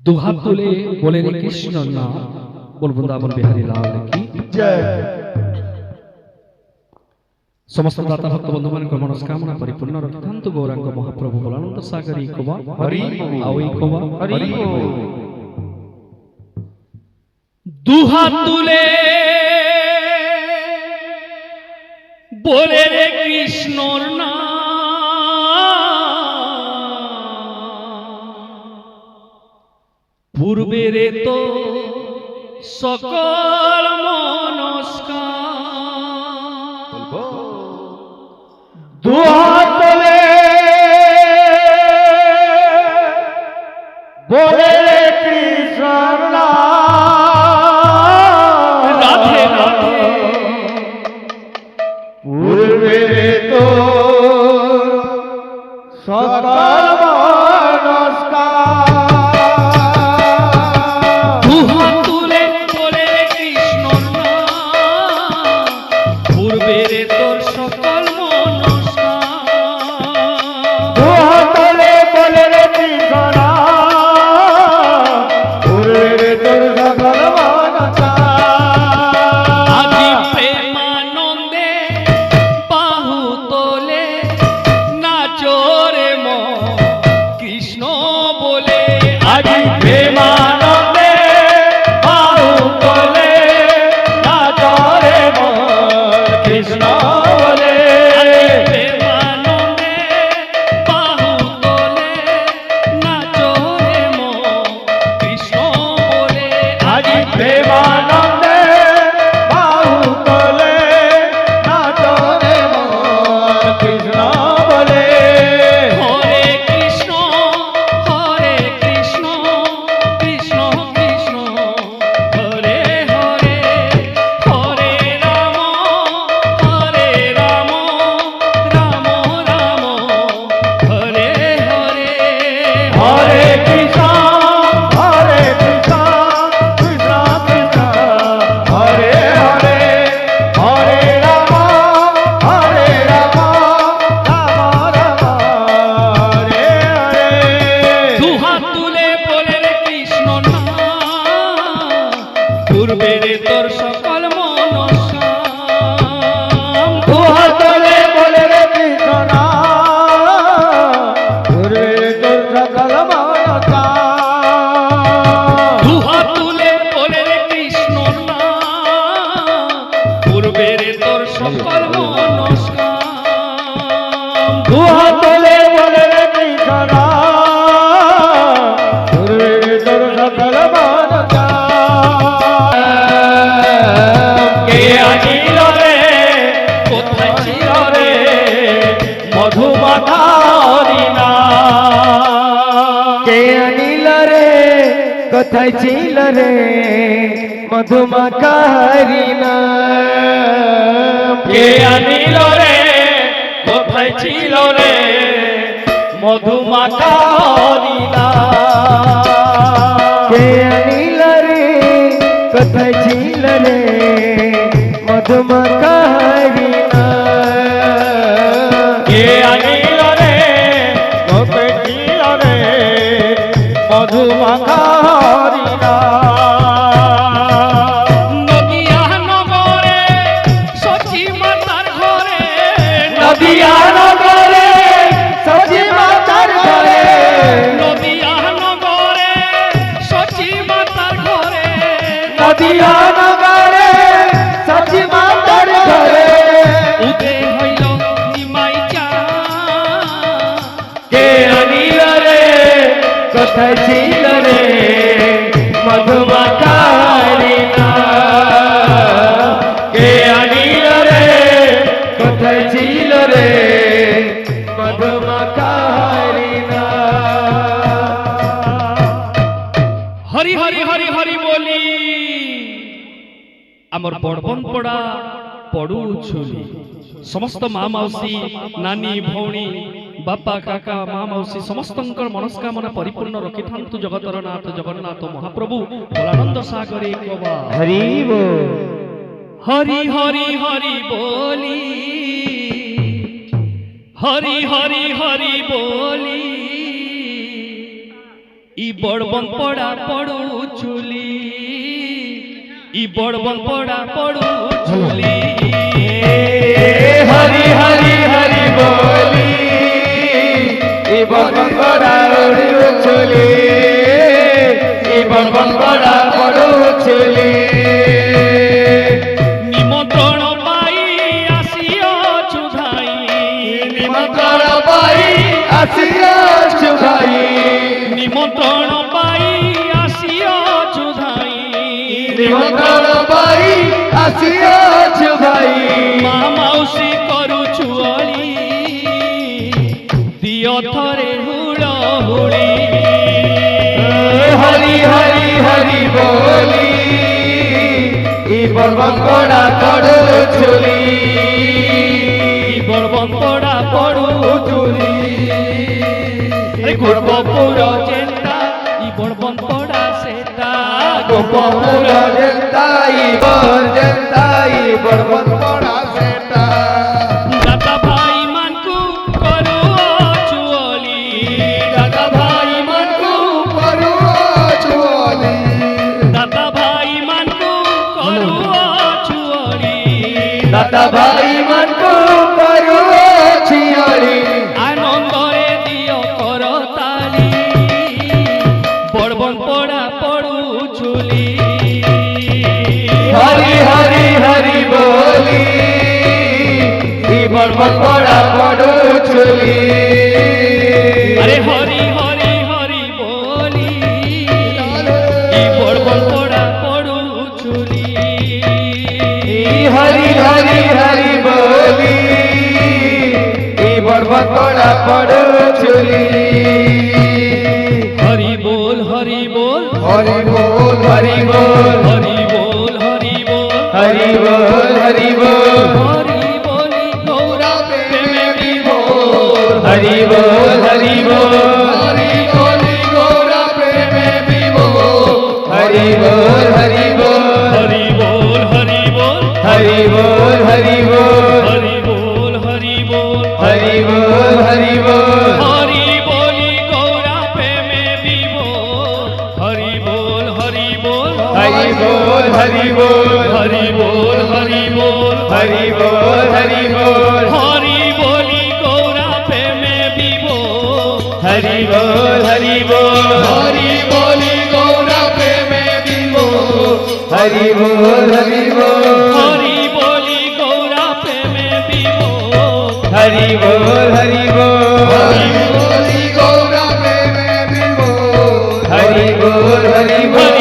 দুহাত তুলে বলে রে কৃষ্ণ নাম, বল বৃন্দাবন বিহারী লাল কি জয়। সমস্ত দাতা ভক্ত বন্ধু মানক মনস্কামনা পরিপূর্ণ রক্ষান্ত গৌরাঙ্গ মহাপ্রভু বলানন্দ সাগরী কোবা হরি আওই কোবা হরি দুহাত তুলে বলে রে কৃষ্ণর নাম, পূর্বে রে তো সকল মনস্কার। দুহাত তুলে বলে কৃষ্ণ রাধে রাধে পূর্বে তো সকল নমস্কার। দুহাত তুলে বলে রে কৃষ্ণর নাম, পূর্বে রে তোর সকল মনস্কার। দুহাত তুলে বলে রে কৃষ্ণ পূর্বে তোর সকল নমস্কার। আজি প্রেমানন্দে বাহু তোলে নাচো রে মন কৃষ্ণ বলে। আজি প্রেমানন্দে বাহু তোলে নাচো রে মন কৃষ্ণ বলে। প্রেমানন্দে বাহু তোলে নাচো রে মন কৃষ্ণ বলে। আজি প্রেমানন্দে বাহু তোলে নাচো রে মন কৃষ্ণ বলে। হরে কৃষ্ণ কৃষ্ণ কৃষ্ণ হরে হরে, হরে রাম রাম রাম হরে হরে। হরে কৃষ্ণ কৃষ্ণ কৃষ্ণ হরে হরে, হরে রাম রাম রাম হরে হরে। দুহাত তুলে বলে রে কৃষ্ণ নাম, পূর্বে রে তোর সকল মনস্কাম। দুহাত তুলে বলে রে কৃষ্ণ পূর্বে তোর সকল মনস্কার। দুহাত তুলে বলে রে কৃষ্ণ নাম, পূর্বে রে তোর সকল মনস্কাম। দুহাত তুলে বলে রে কৃষ্ণ পূর্বে তোর সকল মনস্কার। কে আনিল রে কোথায় ছিল রে মধুমাখা হরিণা। কে আনিল রে কোথায় ছিল রে মধুমাখা হরিণা। কে আনিল রে কোথায় ছিল রে মধুমাখা হরিণা। কে আনিল রে কোথায় ছিল রে মধুমাখা হরিণা। কে আনিল রে কোথায় ছিল রে মধুমাখা হরিণা। নদিয়া নগরে সচি মাতার ঘরে, নদিয়া নগরে সচি মাতার ঘরে। নদিয়া নগরে সচি মাতার ঘরে, নদিয়া নগরে সচি মাতার ঘরে। উদে হইল নিমাই চা। কে আনিল রে কোথায় ছিল রে মধুমাখা হরিণা। কে আনিল রে কোথায় ছিল রে মধুমাখা হরিণা। হরি হরি হরি হরি বলি আমার বড়বন পড়া পড়ু ছুলি। সমস্ত মা মাউসী নানি ভৌণী বাপা কাকা মা মাউসী সমস্তଙ୍କର মনস্কামনা পরিপূর্ণ রଖିଥାନ୍ତୁ ଜଗତର ନାଥ ଜଗନ୍ନାଥ ମହାପ୍ରଭୁ ଭୋଳାନନ୍ଦ ସାଗରେ କବା। হরি বল। হরি হরি হরি বলি, হরি হরি হরি বলি ই বড়বন পড়া পড়ু চুলি ই বড়বন পড়া পড়ু চুলি হরি হরি হরি বলি এই বর্বন পড়া পড়ু চুলি এই বর্বন পড়া পড়ু চুলি নিমন্ত্রণ পাই আসিয়াছু ধাই নিমন্ত্রণ পাই আসিয়াছু ভাই নিমন্ত্রণ পাই আসিয়াছু ধাই নিমন্ত্রণ পাই আসিয়াছু ভাই মা মাউসী করুছু অলি দিয় থরে হুড় হুড়ি হরি হরি হরি বলি এই বর্বন পড়া পড়ু চুলি বড়বন পড়া পড়ু চুলি গোপপুর চেতা ই বড়বন পড়া সেটা গোপপুর জেন্তাই জেন্তাই বর্বন পড়া সেটা দাদা ভাই মানকু করু চুলি দাদা ভাই মানকু করু চুলি দাদা ভাই মানকু করু চুলি দাদা ভাই মানকু করু ছিয়লি আনন্দরে দিও কর তালি বড়বন পড়া পড়ু চুলি হরি হরি হরি বলি এই বর্বন পড়া পড়ু চুলি আরে হরি হরি হরি বলি ই বড়বন পড়া পড়ু চুলি হরি হরি হরি বলি এই বর্বন পড়া পড়ু চুলি হরি বল হরি বল হরি বল হরি বল হরি বল হরি বল হরি বল হরি বল হরি বলি গৌরা প্রেমে বিভোর হরি বল হরি বল হরি বলি গৌরা প্রেমে বিভোর হরি বল হরি বল হরি বল হরি বল হরি বল হরি বল হরি বল হরি বল হরি বল হরি বল হরি বলি গৌরা প্রেমে বিভোর হরি বল হরি বল হরি বল হরি বল হরি বল হরি বল হরি বল হরি বল হরি বলি গৌরা প্রেমে বিভোর হরি বল হরি বল হরি বলি গৌরা প্রেমে বিভোর হরি বল হরি বল হরি বলি গৌরা প্রেমে বিভোর হরি বল হরি বল হরি বলি গৌরা প্রেমে বিভোর হরি বল হরি বল